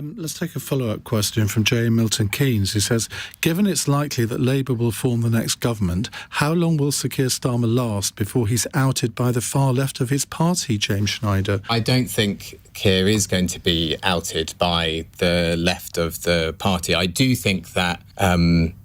Let's take a follow-up question from J. Milton Keynes, who says, given it's likely that Labour will form the next government, how long will Sir Keir Starmer last before he's outed by the far left of his party, James Schneider? I don't think Keir is going to be outed by the left of the party. I do think that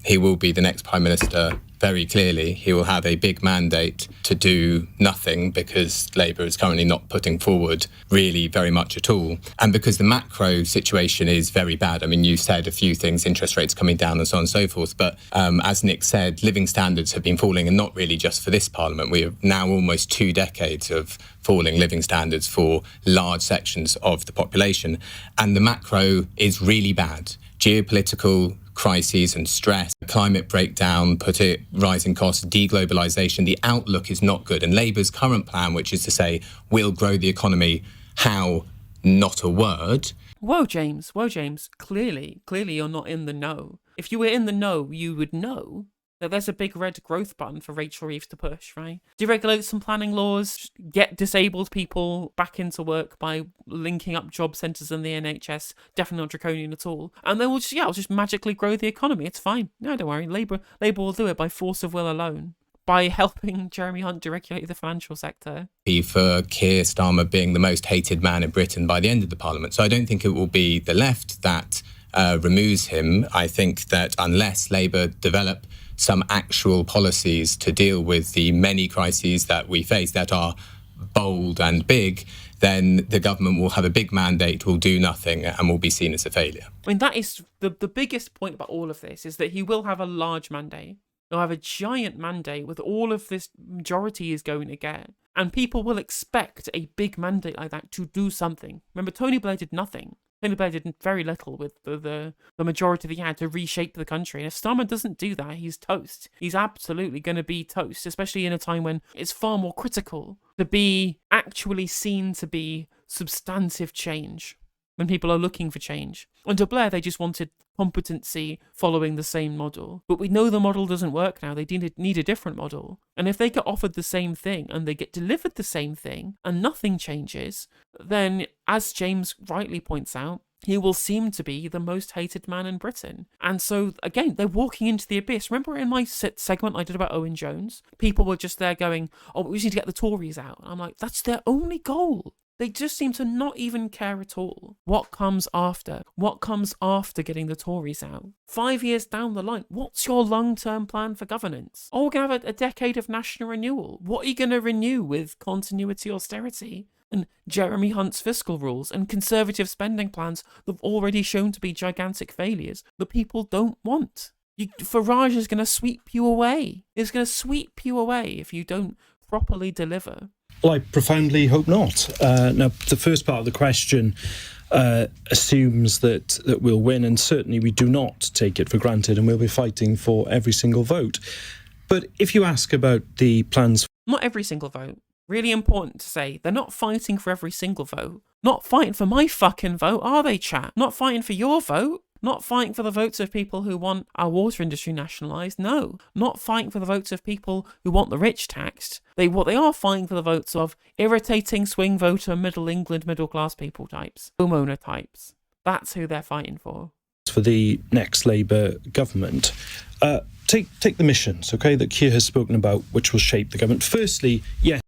he will be the next Prime Minister. Very clearly, he will have a big mandate to do nothing because Labour is currently not putting forward really very much at all. And because the macro situation is very bad. I mean, you said a few things, interest rates coming down and so on and so forth. But as Nick said, living standards have been falling, and not really just for this Parliament. We have now almost 2 decades of falling living standards for large sections of the population. And the macro is really bad. Geopolitical crises and stress, climate breakdown, rising costs, deglobalisation, the outlook is not good. And Labour's current plan, which is to say, we'll grow the economy, how? Not a word. Whoa, James. Clearly you're not in the know. If you were in the know, you would know that there's a big red growth button for Rachel Reeves to push, right? Deregulate some planning laws, get disabled people back into work by linking up job centres in the NHS, definitely not draconian at all. And then we'll just magically grow the economy. It's fine. No, don't worry. Labour will do it by force of will alone, by helping Jeremy Hunt deregulate the financial sector. For Keir Starmer being the most hated man in Britain by the end of the Parliament. So I don't think it will be the left that removes him. I think that unless Labour develop some actual policies to deal with the many crises that we face that are bold and big, then the government will have a big mandate, will do nothing, and will be seen as a failure. I mean, that is the biggest point about all of this, is that he will have a large mandate. He'll have a giant mandate with all of this majority he's going to get. And people will expect a big mandate like that to do something. Remember, Tony Blair did nothing. Tony Blair did very little with the majority that he had to reshape the country. And if Starmer doesn't do that, he's toast. He's absolutely going to be toast, especially in a time when it's far more critical to be actually seen to be substantive change, when people are looking for change. Under Blair, they just wanted competency following the same model. But we know the model doesn't work now. They need a different model. And if they get offered the same thing and they get delivered the same thing and nothing changes, then, as James rightly points out, he will seem to be the most hated man in Britain. And so, again, they're walking into the abyss. Remember in my segment I did about Owen Jones? People were just there going, oh, we just need to get the Tories out. And I'm like, that's their only goal. They just seem to not even care at all. What comes after? What comes after getting the Tories out? 5 years down the line, what's your long-term plan for governance? Oh, we're going to have a decade of national renewal. What are you going to renew with continuity austerity and Jeremy Hunt's fiscal rules and conservative spending plans that have already shown to be gigantic failures that people don't want? Farage is going to sweep you away. It's going to sweep you away if you don't properly deliver. Well, I profoundly hope not. Now, the first part of the question assumes that we'll win, and certainly we do not take it for granted, and we'll be fighting for every single vote. But if you ask about the plans... Not every single vote. Really important to say, they're not fighting for every single vote. Not fighting for my fucking vote, are they, chat? Not fighting for your vote. Not fighting for the votes of people who want our water industry nationalised. No. Not fighting for the votes of people who want the rich taxed. They are fighting for the votes of irritating swing voter, middle England, middle class people types. Homeowner types. That's who they're fighting for. For the next Labour government, take the missions, okay, that Keir has spoken about, which will shape the government. Firstly, yes.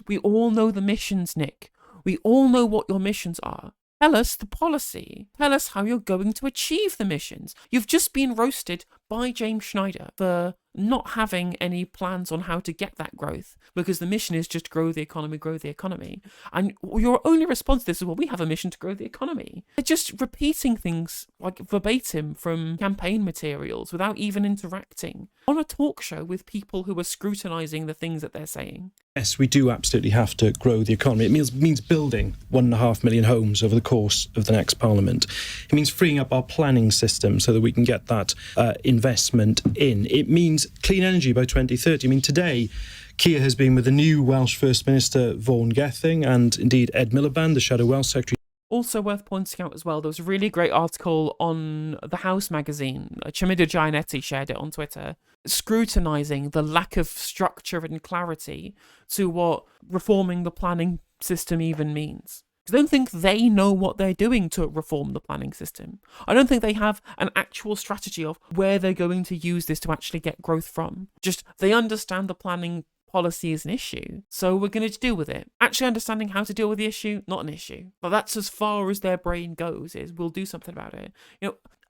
We all know the missions, Nick. We all know what your missions are. Tell us the policy. Tell us how you're going to achieve the missions. You've just been roasted by James Schneider for not having any plans on how to get that growth, because the mission is just grow the economy. And your only response to this is, well, we have a mission to grow the economy. They're just repeating things like verbatim from campaign materials without even interacting on a talk show with people who are scrutinising the things that they're saying. Yes, we do absolutely have to grow the economy. It means building 1.5 million homes over the course of the next Parliament. It means freeing up our planning system so that we can get that investment in. It means clean energy by 2030. I mean, today, Keir has been with the new Welsh First Minister, Vaughan Gething, and indeed Ed Miliband, the Shadow Welsh Secretary. Also worth pointing out as well, there was a really great article on The House magazine. Chimida Gianetti shared it on Twitter, scrutinising the lack of structure and clarity to what reforming the planning system even means. I don't think they know what they're doing to reform the planning system. I don't think they have an actual strategy of where they're going to use this to actually get growth from. Just they understand the planning policy is an issue, so we're going to deal with it. Actually understanding how to deal with the issue, not an issue. But that's as far as their brain goes, is we'll do something about it.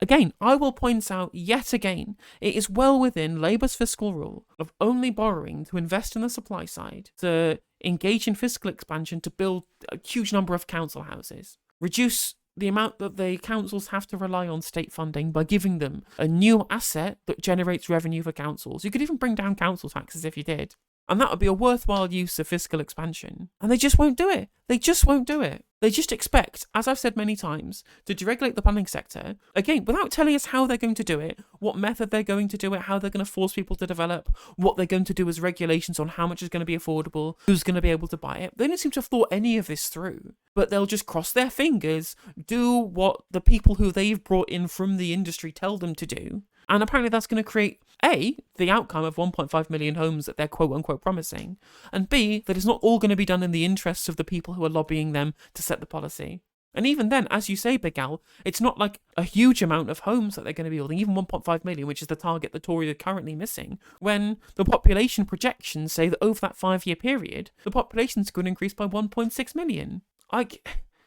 Again, I will point out yet again, it is well within Labour's fiscal rule of only borrowing to invest in the supply side, to engage in fiscal expansion, to build a huge number of council houses, reduce the amount that the councils have to rely on state funding by giving them a new asset that generates revenue for councils. You could even bring down council taxes if you did. And that would be a worthwhile use of fiscal expansion. And they just won't do it. They just won't do it. They just expect, as I've said many times, to deregulate the planning sector, again, without telling us how they're going to do it, what method they're going to do it, how they're going to force people to develop, what they're going to do as regulations on how much is going to be affordable, who's going to be able to buy it. They don't seem to have thought any of this through. But they'll just cross their fingers, do what the people who they've brought in from the industry tell them to do. And apparently that's going to create, A, the outcome of 1.5 million homes that they're quote-unquote promising, and B, that it's not all going to be done in the interests of the people who are lobbying them to set the policy. And even then, as you say, Big Al, it's not like a huge amount of homes that they're going to be building, even 1.5 million, which is the target the Tories are currently missing, when the population projections say that over that 5-year period, the population's going to increase by 1.6 million.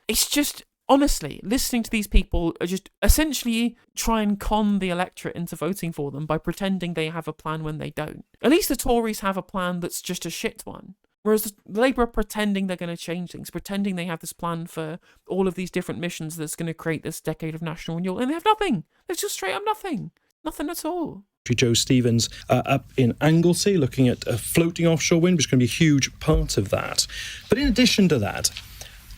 It's just... Honestly, listening to these people are just essentially try and con the electorate into voting for them by pretending they have a plan when they don't. At least the Tories have a plan that's just a shit one. Whereas the Labour are pretending they're going to change things, pretending they have this plan for all of these different missions that's going to create this decade of national renewal, and they have nothing. There's just straight up nothing. Nothing at all. Joe Stevens up in Anglesey looking at a floating offshore wind, which is going to be a huge part of that. But in addition to that,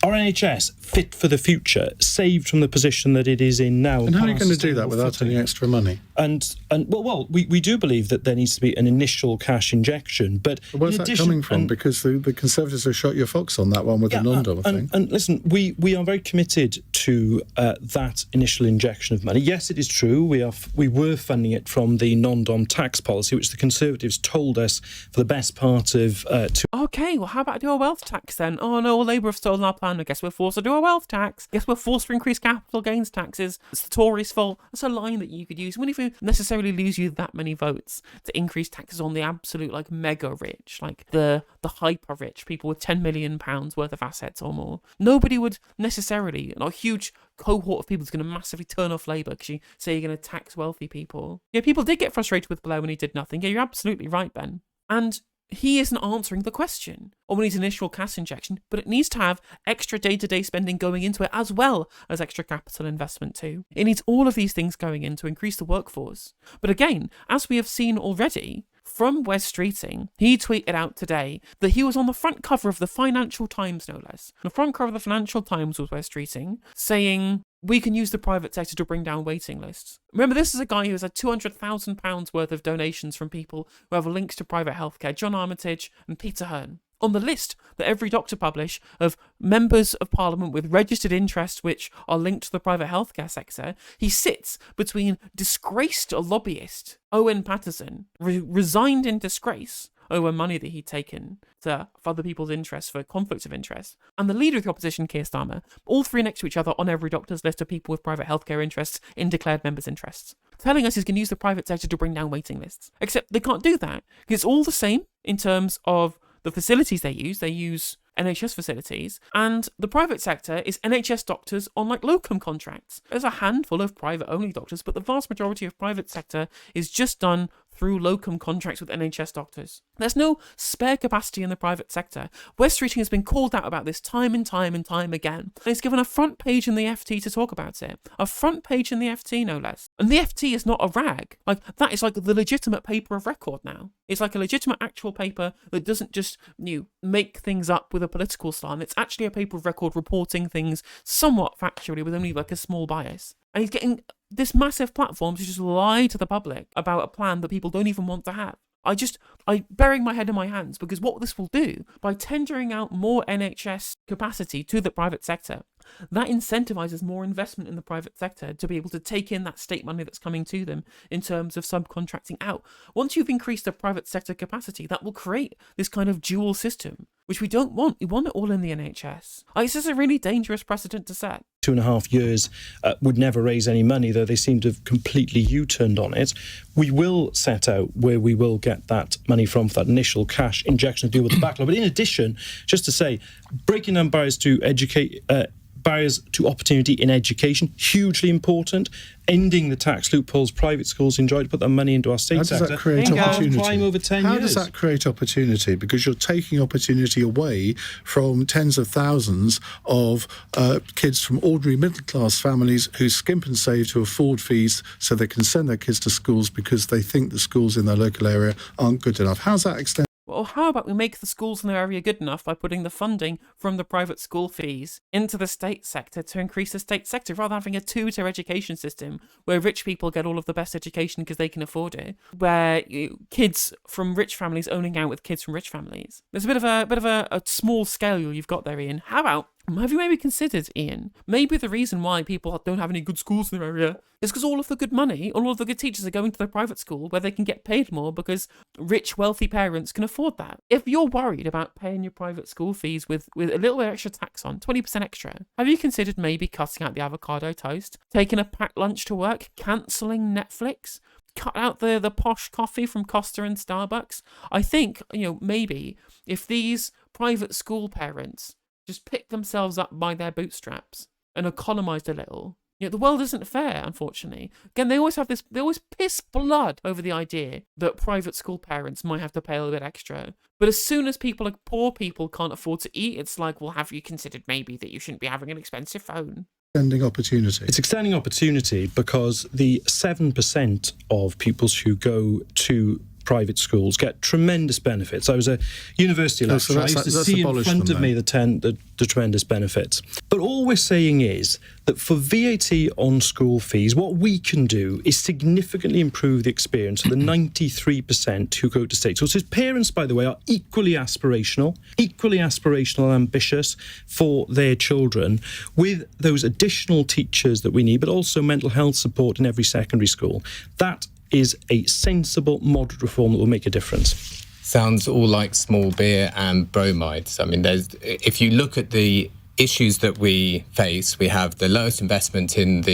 our NHS fit for the future, saved from the position that it is in now. And how are you going to do that without any extra money? We do believe that there needs to be an initial cash injection, but where's that coming from? Because the Conservatives have shot your fox on that one with the non-dom thing. And listen, we are very committed to that initial injection of money. Yes, it is true. We were funding it from the non-dom tax policy, which the Conservatives told us for the best part of. Okay, well, how about do a wealth tax then? Oh no, Labour have stolen our plan. I guess we're forced to do a wealth tax. I guess we're forced to increase capital gains taxes. It's the Tories' fault. That's a line that you could use. Wouldn't even necessarily lose you that many votes to increase taxes on the absolute mega rich, like the hyper rich, people with £10 million worth of assets or more. Nobody would necessarily, a huge cohort of people is going to massively turn off Labour because you say you're going to tax wealthy people. Yeah, people did get frustrated with Blair when he did nothing. Yeah, you're absolutely right, Ben. And he isn't answering the question or when his initial cash injection, but it needs to have extra day-to-day spending going into it as well as extra capital investment too. It needs all of these things going in to increase the workforce. But again, as we have seen already, from Wes Streeting, he tweeted out today that he was on the front cover of the Financial Times, no less. The front cover of the Financial Times was Wes Streeting saying, we can use the private sector to bring down waiting lists. Remember, this is a guy who has had £200,000 worth of donations from people who have links to private healthcare, John Armitage and Peter Hearn. On the list that Every Doctor publish of members of Parliament with registered interests which are linked to the private healthcare sector, he sits between disgraced lobbyist Owen Paterson, resigned in disgrace over money that he'd taken to other people's interests for conflicts of interest, and the leader of the opposition, Keir Starmer, all three next to each other on Every Doctor's list of people with private healthcare interests in declared members' interests, telling us he's going to use the private sector to bring down waiting lists. Except they can't do that, because it's all the same in terms of the facilities they use NHS facilities, and the private sector is NHS doctors on locum contracts. There's a handful of private-only doctors, but the vast majority of private sector is just done through locum contracts with NHS doctors. There's no spare capacity in the private sector. Wes Streeting has been called out about this time and time again. And he's given a front page in the FT to talk about it. A front page in the FT, no less. And the FT is not a rag. That is the legitimate paper of record now. It's a legitimate actual paper that doesn't just make things up with a political slant. It's actually a paper of record reporting things somewhat factually with only a small bias. And he's getting this massive platform to just lie to the public about a plan that people don't even want to have. I burying my head in my hands, because what this will do, by tendering out more NHS capacity to the private sector, that incentivizes more investment in the private sector to be able to take in that state money that's coming to them in terms of subcontracting out. Once you've increased the private sector capacity, that will create this kind of dual system, which we don't want. We want it all in the NHS. It's just a really dangerous precedent to set. 2.5 years would never raise any money, though they seem to have completely U-turned on it. We will set out where we will get that money from for that initial cash injection to deal with the backlog. But in addition, just to say, breaking down barriers to barriers to opportunity in education, hugely important. Ending the tax loopholes private schools enjoy to put that money into our state sector. How does that create opportunity? Climb over 10 How years. does that create opportunity? Because you're taking opportunity away from tens of thousands of kids from ordinary middle-class families who skimp and save to afford fees so they can send their kids to schools because they think the schools in their local area aren't good enough. How's that extend? Well, how about we make the schools in their area good enough by putting the funding from the private school fees into the state sector to increase the state sector, rather than having a two-tier education system where rich people get all of the best education because they can afford it, where kids from rich families owning out with kids from rich families. There's a bit of a small scale you've got there, Ian. How about, have you maybe considered, Ian, maybe the reason why people don't have any good schools in their area is because all of the good money, all of the good teachers are going to the private school where they can get paid more because rich, wealthy parents can afford that. If you're worried about paying your private school fees with a little bit extra tax on, 20% extra, have you considered maybe cutting out the avocado toast, taking a packed lunch to work, cancelling Netflix, cut out the posh coffee from Costa and Starbucks? I think, maybe if these private school parents just picked themselves up by their bootstraps and economised a little. The world isn't fair, unfortunately. Again, they always piss blood over the idea that private school parents might have to pay a little bit extra. But as soon as poor people can't afford to eat, it's like, well, have you considered maybe that you shouldn't be having an expensive phone? Extending opportunity. It's extending opportunity because the 7% of pupils who go to private schools get tremendous benefits. I was a university lecturer. I used to see in front of me the tremendous benefits. But all we're saying is that for VAT on school fees, what we can do is significantly improve the experience of the 93% who go to state schools. His parents, by the way, are equally aspirational and ambitious for their children, with those additional teachers that we need, but also mental health support in every secondary school. That is a sensible, moderate reform that will make a difference. Sounds all like small beer and bromides. I mean, if you look at the issues that we face, we have the lowest investment in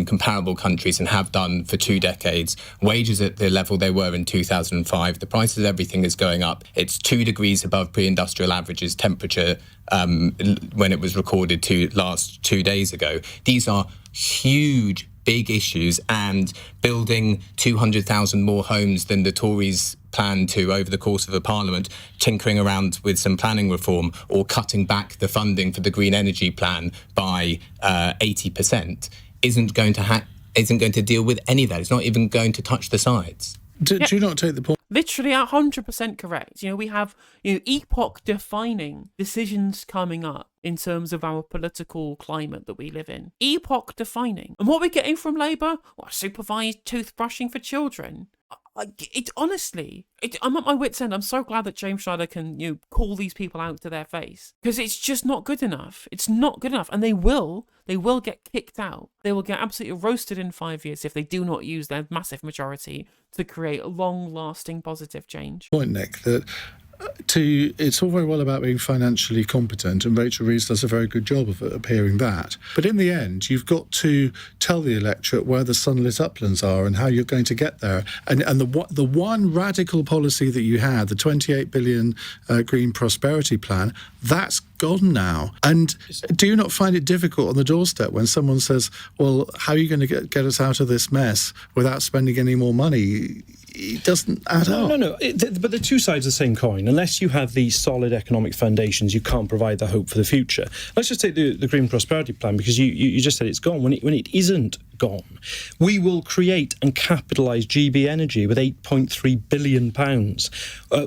comparable countries and have done for 2 decades. Wages at the level they were in 2005. The price of everything is going up. It's 2 degrees above pre-industrial averages temperature when it was recorded last 2 days ago. These are huge, big issues, and building 200,000 more homes than the Tories plan to over the course of a parliament, tinkering around with some planning reform or cutting back the funding for the green energy plan by 80% isn't going to deal with any of that. It's not even going to touch the sides. Do you not take the point? Literally 100% correct. We have epoch-defining decisions coming up in terms of our political climate that we live in. Epoch-defining. And what we're getting from Labour? Supervised toothbrushing for children. I'm at my wit's end. I'm so glad that James Schneider can call these people out to their face, because it's just not good enough. It's not good enough, and they will get kicked out. They will get absolutely roasted in 5 years if they do not use their massive majority to create long-lasting positive change. Point, Nick, that it's all very well about being financially competent, and Rachel Reeves does a very good job of appearing that. But in the end, you've got to tell the electorate where the sunlit uplands are and how you're going to get there. And the one radical policy that you had, the 28 billion Green Prosperity Plan, that's gone now. And do you not find it difficult on the doorstep when someone says, well, how are you going to get us out of this mess without spending any more money? It doesn't add up. No. But the two sides of the same coin. Unless you have these solid economic foundations, you can't provide the hope for the future. Let's just take the Green Prosperity Plan, because you just said it's gone. When it isn't gone, we will create and capitalise GB Energy with £8.3 billion.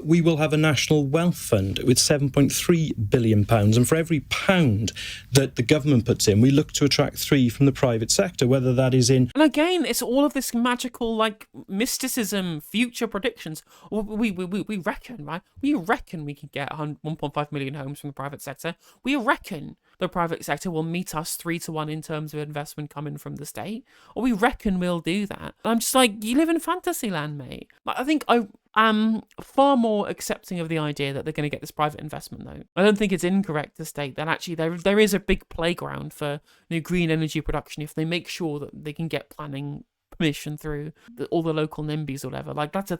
We will have a national wealth fund with £7.3 billion. And for every pound that the government puts in, we look to attract 3 from the private sector, whether that is in... And again, it's all of this magical, mysticism, future predictions. We reckon, right? We reckon we can get 1.5 million homes from the private sector. We reckon the private sector will meet us 3-1 in terms of investment coming from the state, or we reckon we'll do that. And I'm just like, you live in fantasy land, mate. I think I am far more accepting of the idea that they're going to get this private investment, though. I don't think it's incorrect to state that actually there is a big playground for new green energy production if they make sure that they can get planning permission through all the local NIMBYs or whatever. Like, that's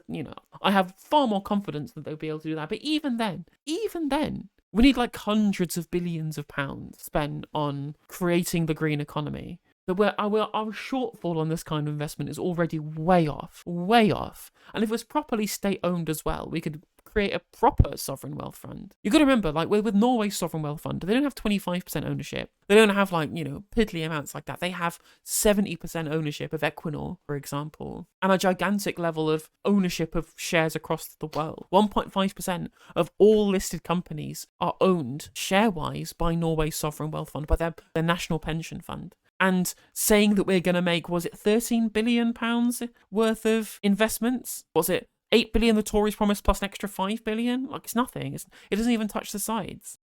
I have far more confidence that they'll be able to do that. But even then, we need like hundreds of billions of pounds spent on creating the green economy. Our shortfall on this kind of investment is already way off. And if it was properly state-owned as well, we could create a proper sovereign wealth fund. You've got to remember, like with Norway's sovereign wealth fund, they don't have 25% ownership. They don't have piddly amounts like that. They have 70% ownership of Equinor, for example, and a gigantic level of ownership of shares across the world. 1.5% of all listed companies are owned share-wise by Norway's sovereign wealth fund, by their national pension fund. And saying that we're going to make, was it £13 billion worth of investments? Was it 8 billion the Tories promised plus an extra 5 billion? Like, it's nothing. It doesn't even touch the sides.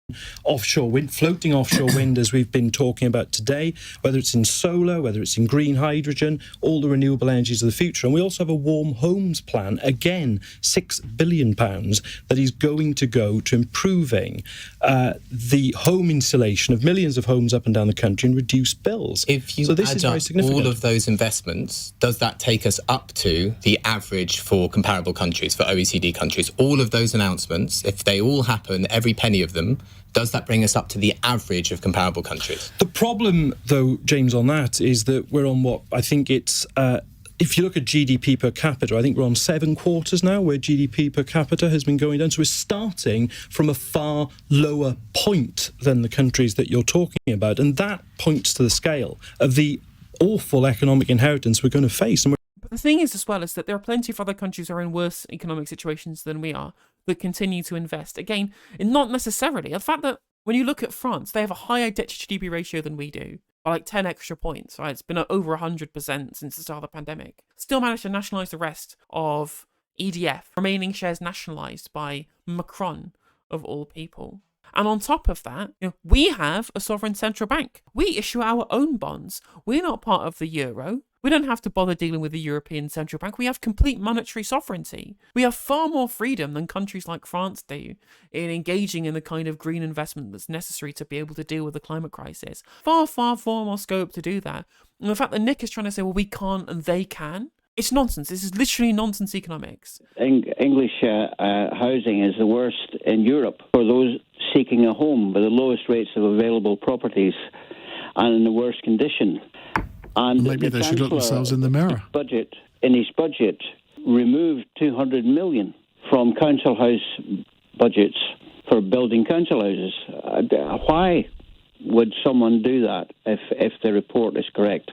Offshore wind, floating offshore wind, as we've been talking about today, whether it's in solar, whether it's in green hydrogen, all the renewable energies of the future. And we also have a warm homes plan, again, £6 billion that is going to go to improving the home insulation of millions of homes up and down the country and reduce bills. If you add up all of those investments, does that take us up to the average for comparable countries, for OECD countries? All of those announcements, if they all happen, every penny of them, does that bring us up to the average of comparable countries? The problem, though, James, on that is that we're on what I think it's... if you look at GDP per capita, I think we're on 7 quarters now where GDP per capita has been going down. So we're starting from a far lower point than the countries that you're talking about. And that points to the scale of the awful economic inheritance we're going to face. But the thing is, as well, is that there are plenty of other countries who are in worse economic situations than we are that continue to invest. Again, not necessarily. The fact that when you look at France, they have a higher debt to GDP ratio than we do, by like 10 extra points, right? It's been over 100% since the start of the pandemic. Still managed to nationalise the rest of EDF, remaining shares nationalised by Macron, of all people. And on top of that, we have a sovereign central bank. We issue our own bonds. We're not part of the euro. We don't have to bother dealing with the European Central Bank. We have complete monetary sovereignty. We have far more freedom than countries like France do in engaging in the kind of green investment that's necessary to be able to deal with the climate crisis. Far, far, far more scope to do that. And the fact that Nick is trying to say, well, we can't and they can, it's nonsense. This is literally nonsense economics. English housing is the worst in Europe for those seeking a home, with the lowest rates of available properties and in the worst condition. And maybe they should look themselves in the mirror. In his budget, removed 200 million from council house budgets for building council houses. Why would someone do that if the report is correct?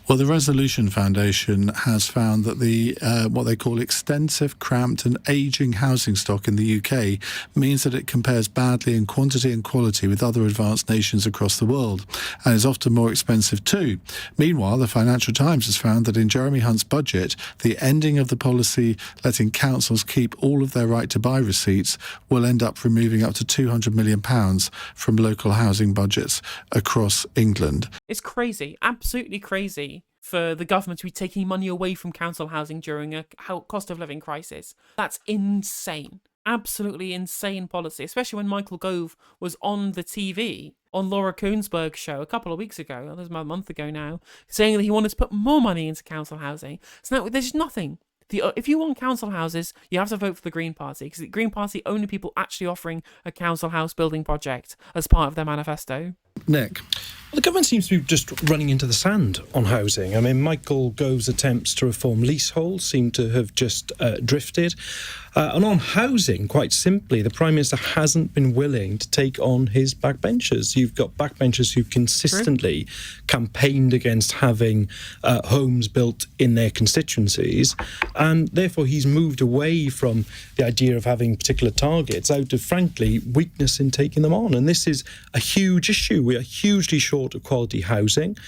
Well, the Resolution Foundation has found that the what they call extensive, cramped and ageing housing stock in the UK means that it compares badly in quantity and quality with other advanced nations across the world and is often more expensive too. Meanwhile, the Financial Times has found that in Jeremy Hunt's budget, the ending of the policy letting councils keep all of their right to buy receipts will end up removing up to £200 million from local housing budgets across England. It's crazy, absolutely crazy, for the government to be taking money away from council housing during a cost of living crisis. That's insane. Absolutely insane policy, especially when Michael Gove was on the TV on Laura Koonsberg's show a couple of weeks ago, that was about a month ago now, saying that he wanted to put more money into council housing. So now there's nothing. If you want council houses, you have to vote for the Green Party, because the Green Party are only people actually offering a council house building project as part of their manifesto. Nick? Well, the government seems to be just running into the sand on housing. I mean, Michael Gove's attempts to reform leaseholds seem to have just drifted. And on housing, quite simply, the Prime Minister hasn't been willing to take on his backbenchers. You've got backbenchers who've consistently campaigned against having homes built in their constituencies, and therefore he's moved away from the idea of having particular targets out of, frankly, weakness in taking them on. And this is a huge issue. We are hugely short of quality housing.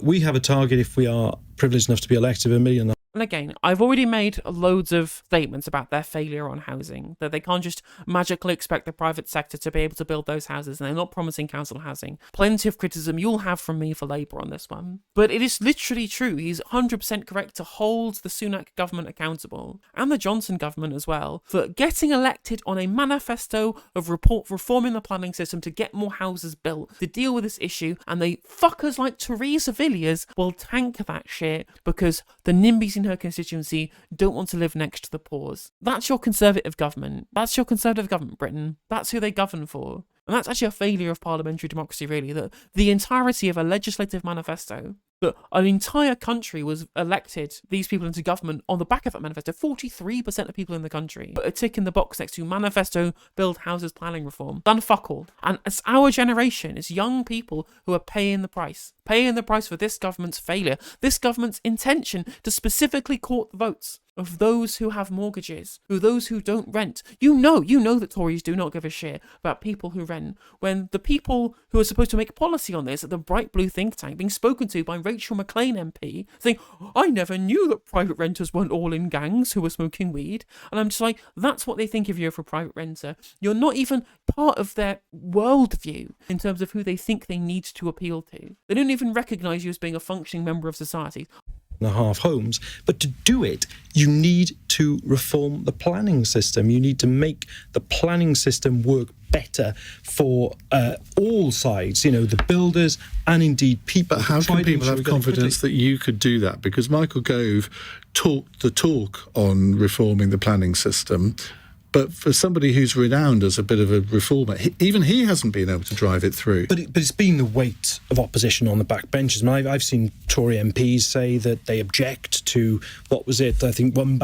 We have a target, if we are privileged enough to be elected, of 1.5 million And again, I've already made loads of statements about their failure on housing, that they can't just magically expect the private sector to be able to build those houses, and they're not promising council housing. Plenty of criticism you'll have from me for Labour on this one. But it is literally true. He's 100% correct to hold the Sunak government accountable, and the Johnson government as well, for getting elected on a manifesto of reforming the planning system to get more houses built, to deal with this issue, and they fuckers like Theresa Villiers will tank that shit because the NIMBYs in her constituency don't want to live next to the poors. That's your Conservative government. That's your Conservative government, Britain. That's who they govern for. And that's actually a failure of parliamentary democracy, really, that the entirety of a legislative manifesto, that an entire country was elected, these people into government, on the back of that manifesto. 43% of people in the country put a tick in the box next to manifesto, build houses, planning reform. Done fuck all. And it's our generation, it's young people who are paying the price for this government's failure, this government's intention to specifically court the votes of those who have mortgages, those who don't rent. You know that Tories do not give a shit about people who rent, when the people who are supposed to make policy on this at the Bright Blue think tank, being spoken to by Rachel McLean MP, saying, I never knew that private renters weren't all in gangs who were smoking weed. And I'm just like, that's what they think of you for a private renter. You're not even part of their worldview in terms of who they think they need to appeal to. They don't even recognise you as being a functioning member of society. And a half homes. But to do it, you need to reform the planning system. You need to make the planning system work better for all sides, the builders and indeed people. But how can people have confidence that you could do that? Because Michael Gove talked the talk on reforming the planning system, but for somebody who's renowned as a bit of a reformer, even he hasn't been able to drive it through. But it's been the weight of opposition on the backbenches. I mean, I've seen Tory MPs say that they object to, what was it? I think one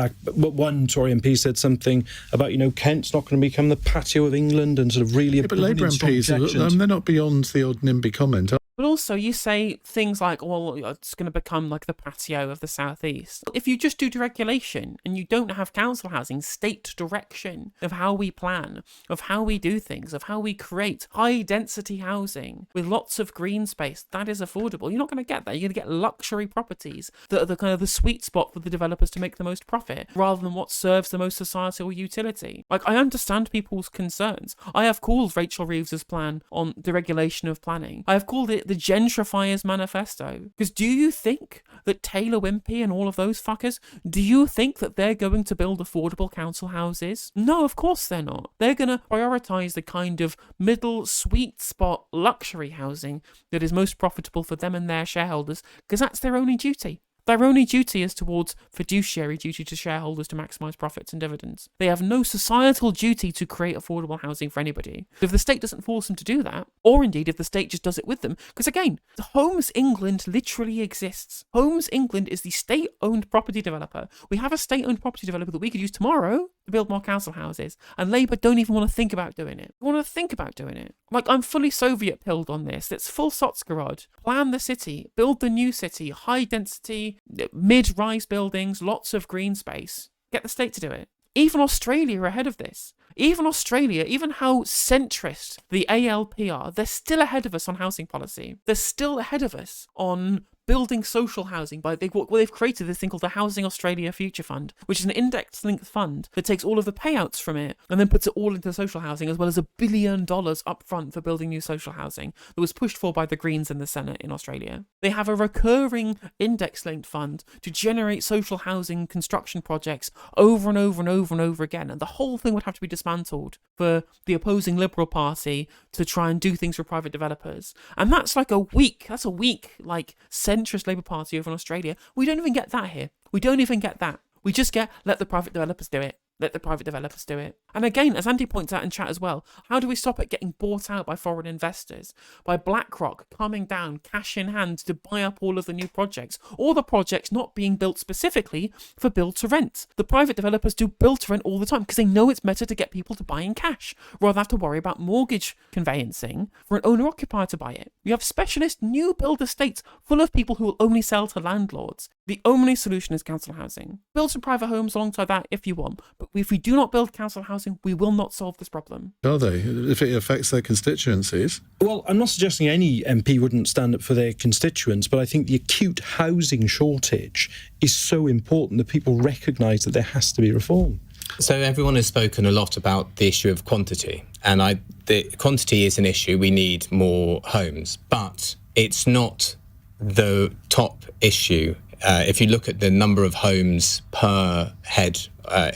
Tory MP said something about, Kent's not going to become the patio of England, and sort of really... Yeah, but Labour MPs, they're not beyond the odd NIMBY comment. But also, you say things like, well, it's going to become like the patio of the southeast. If you just do deregulation and you don't have council housing, state direction of how we plan, of how we do things, of how we create high-density housing with lots of green space, that is affordable. You're not going to get that. You're going to get luxury properties that are the kind of the sweet spot for the developers to make the most profit, rather than what serves the most societal utility. Like, I understand people's concerns. I have called Rachel Reeves's plan on deregulation of planning. I have called it the Gentrifiers Manifesto. Because do you think that Taylor Wimpey and all of those fuckers, do you think that they're going to build affordable council houses? No, of course they're not. They're going to prioritise the kind of middle sweet spot luxury housing that is most profitable for them and their shareholders, because that's their only duty. Their only duty is towards fiduciary duty to shareholders to maximise profits and dividends. They have no societal duty to create affordable housing for anybody. If the state doesn't force them to do that, or indeed if the state just does it with them, because again, the Homes England literally exists. Homes England is the state-owned property developer. We have a state-owned property developer that we could use tomorrow to build more council houses, and Labour don't even want to think about doing it. They want to think about doing it. Like, I'm fully Soviet-pilled on this. It's full Sotsgarod. Plan the city, build the new city, high-density, mid-rise buildings, lots of green space. Get the state to do it. Even Australia are ahead of this. Even Australia, even how centrist the ALP are, they're still ahead of us on housing policy. They're still ahead of us on building social housing. They've created this thing called the Housing Australia Future Fund, which is an index-linked fund that takes all of the payouts from it and then puts it all into social housing, as well as $1 billion up front for building new social housing that was pushed for by the Greens in the Senate in Australia. They have a recurring index-linked fund to generate social housing construction projects over and over and over and over again, and the whole thing would have to be dismantled for the opposing Liberal Party to try and do things for private developers. And that's a weak, centrist Labour Party over in Australia. We don't even get that here. We don't even get that. We just get, let the private developers do it. Let the private developers do it. And again, as Andy points out in chat as well, how do we stop it getting bought out by foreign investors? By BlackRock coming down, cash in hand, to buy up all of the new projects, or the projects not being built specifically for build to rent. The private developers do build to rent all the time because they know it's better to get people to buy in cash, rather than have to worry about mortgage conveyancing for an owner-occupier to buy it. You have specialist new build estates full of people who will only sell to landlords. The only solution is council housing. Build some private homes alongside that if you want, but if we do not build council housing, we will not solve this problem. Are they? If it affects their constituencies? Well, I'm not suggesting any MP wouldn't stand up for their constituents, but I think the acute housing shortage is so important that people recognise that there has to be reform. So everyone has spoken a lot about the issue of quantity, and the quantity is an issue. We need more homes, but it's not the top issue. If you look at the number of homes per head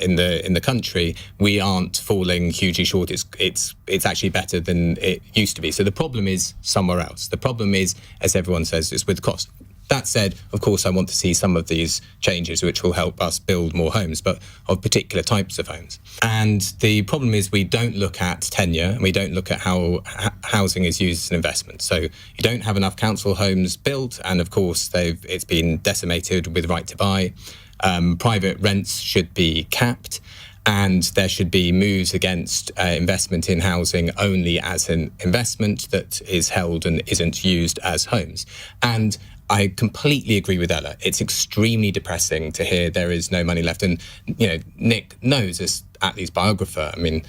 in the country, we aren't falling hugely short. It's actually better than it used to be. So the problem is somewhere else. The problem is, as everyone says, is with cost. That said, of course, I want to see some of these changes which will help us build more homes, but of particular types of homes. And the problem is we don't look at tenure, and we don't look at how housing is used as an investment. So you don't have enough council homes built, and of course it's been decimated with right to buy. Private rents should be capped, and there should be moves against investment in housing only as an investment that is held and isn't used as homes. And I completely agree with Ella. It's extremely depressing to hear there is no money left. And, Nick knows, as Attlee's biographer, I mean,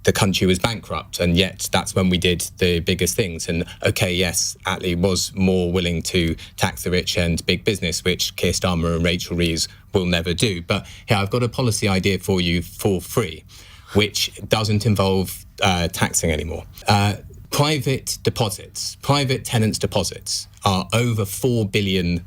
the country was bankrupt, and yet that's when we did the biggest things. And okay, yes, Attlee was more willing to tax the rich and big business, which Keir Starmer and Rachel Reeves will never do. But here, I've got a policy idea for you for free, which doesn't involve taxing anymore. Private deposits, private tenants' deposits are over £4 billion.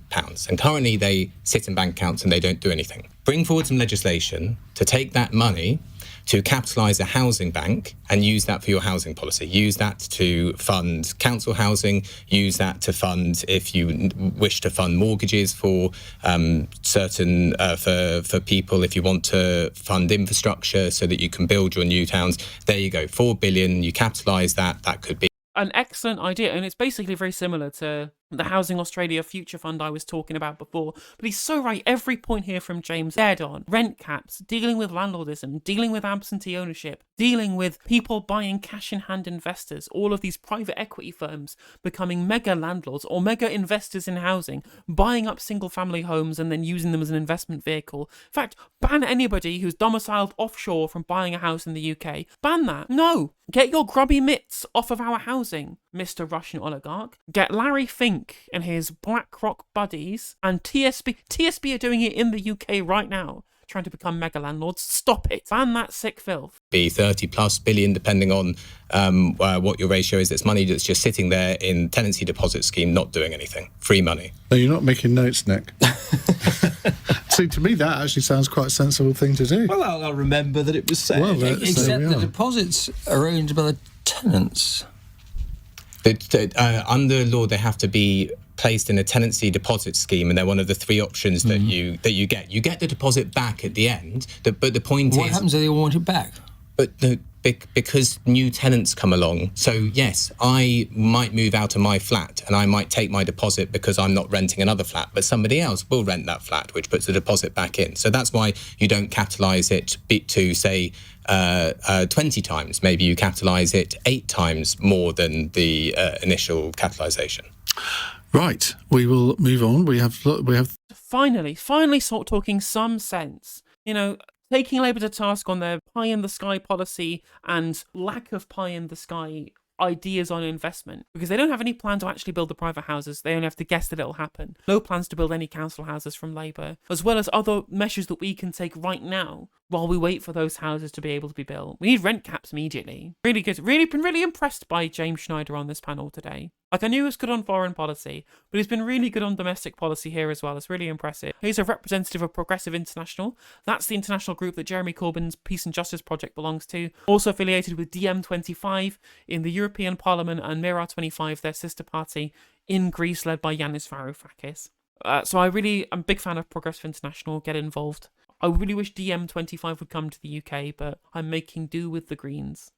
And currently they sit in bank accounts and they don't do anything. Bring forward some legislation to take that money to capitalise a housing bank and use that for your housing policy. Use that to fund council housing, use that to fund, if you wish to fund mortgages for certain, for people, if you want to fund infrastructure so that you can build your new towns. There you go, 4 billion, you capitalise that, that could be an excellent idea, and it's basically very similar to the Housing Australia Future Fund I was talking about before. But he's so right, every point here from James, dead on. Rent caps, dealing with landlordism, dealing with absentee ownership, dealing with people buying cash-in-hand investors, all of these private equity firms becoming mega landlords or mega investors in housing, buying up single-family homes and then using them as an investment vehicle. In fact, ban anybody who's domiciled offshore from buying a house in the UK. Ban that. No. Get your grubby mitts off of our housing, Mr. Russian oligarch. Get Larry Fink and his BlackRock buddies, and TSB are doing it in the UK right now, trying to become mega landlords. Stop it. Ban that sick filth. Be 30 plus billion, depending on what your ratio is. It's money that's just sitting there in tenancy deposit scheme, not doing anything. Free money. No, you're not making notes, Nick. See, to me, that actually sounds quite a sensible thing to do. Well, I'll remember that it was said. Well, Except the deposits are owned by the tenants. Under law, they have to be placed in a tenancy deposit scheme, and they're one of the three options that you get. You get the deposit back at the end, but the point What happens if they want it back? But because new tenants come along. So yes, I might move out of my flat and I might take my deposit because I'm not renting another flat, but somebody else will rent that flat, which puts the deposit back in. So that's why you don't capitalise it to say 20 times. Maybe you capitalise it 8 times more than the initial capitalisation. Right, we will move on. We have Finally sort of talking some sense. Taking Labour to task on their pie-in-the-sky policy and lack of pie-in-the-sky ideas on investment, because they don't have any plan to actually build the private houses. They only have to guess that it'll happen. No plans to build any council houses from Labour, as well as other measures that we can take right now while we wait for those houses to be able to be built. We need rent caps immediately. Really good. Been really impressed by James Schneider on this panel today. I knew he was good on foreign policy, but he's been really good on domestic policy here as well. It's really impressive. He's a representative of Progressive International. That's the international group that Jeremy Corbyn's Peace and Justice Project belongs to. Also affiliated with DiEM25 in the European Parliament and Mirar25, their sister party in Greece, led by Yanis Varoufakis. So I'm a big fan of Progressive International. Get involved. I really wish DiEM25 would come to the UK, but I'm making do with the Greens.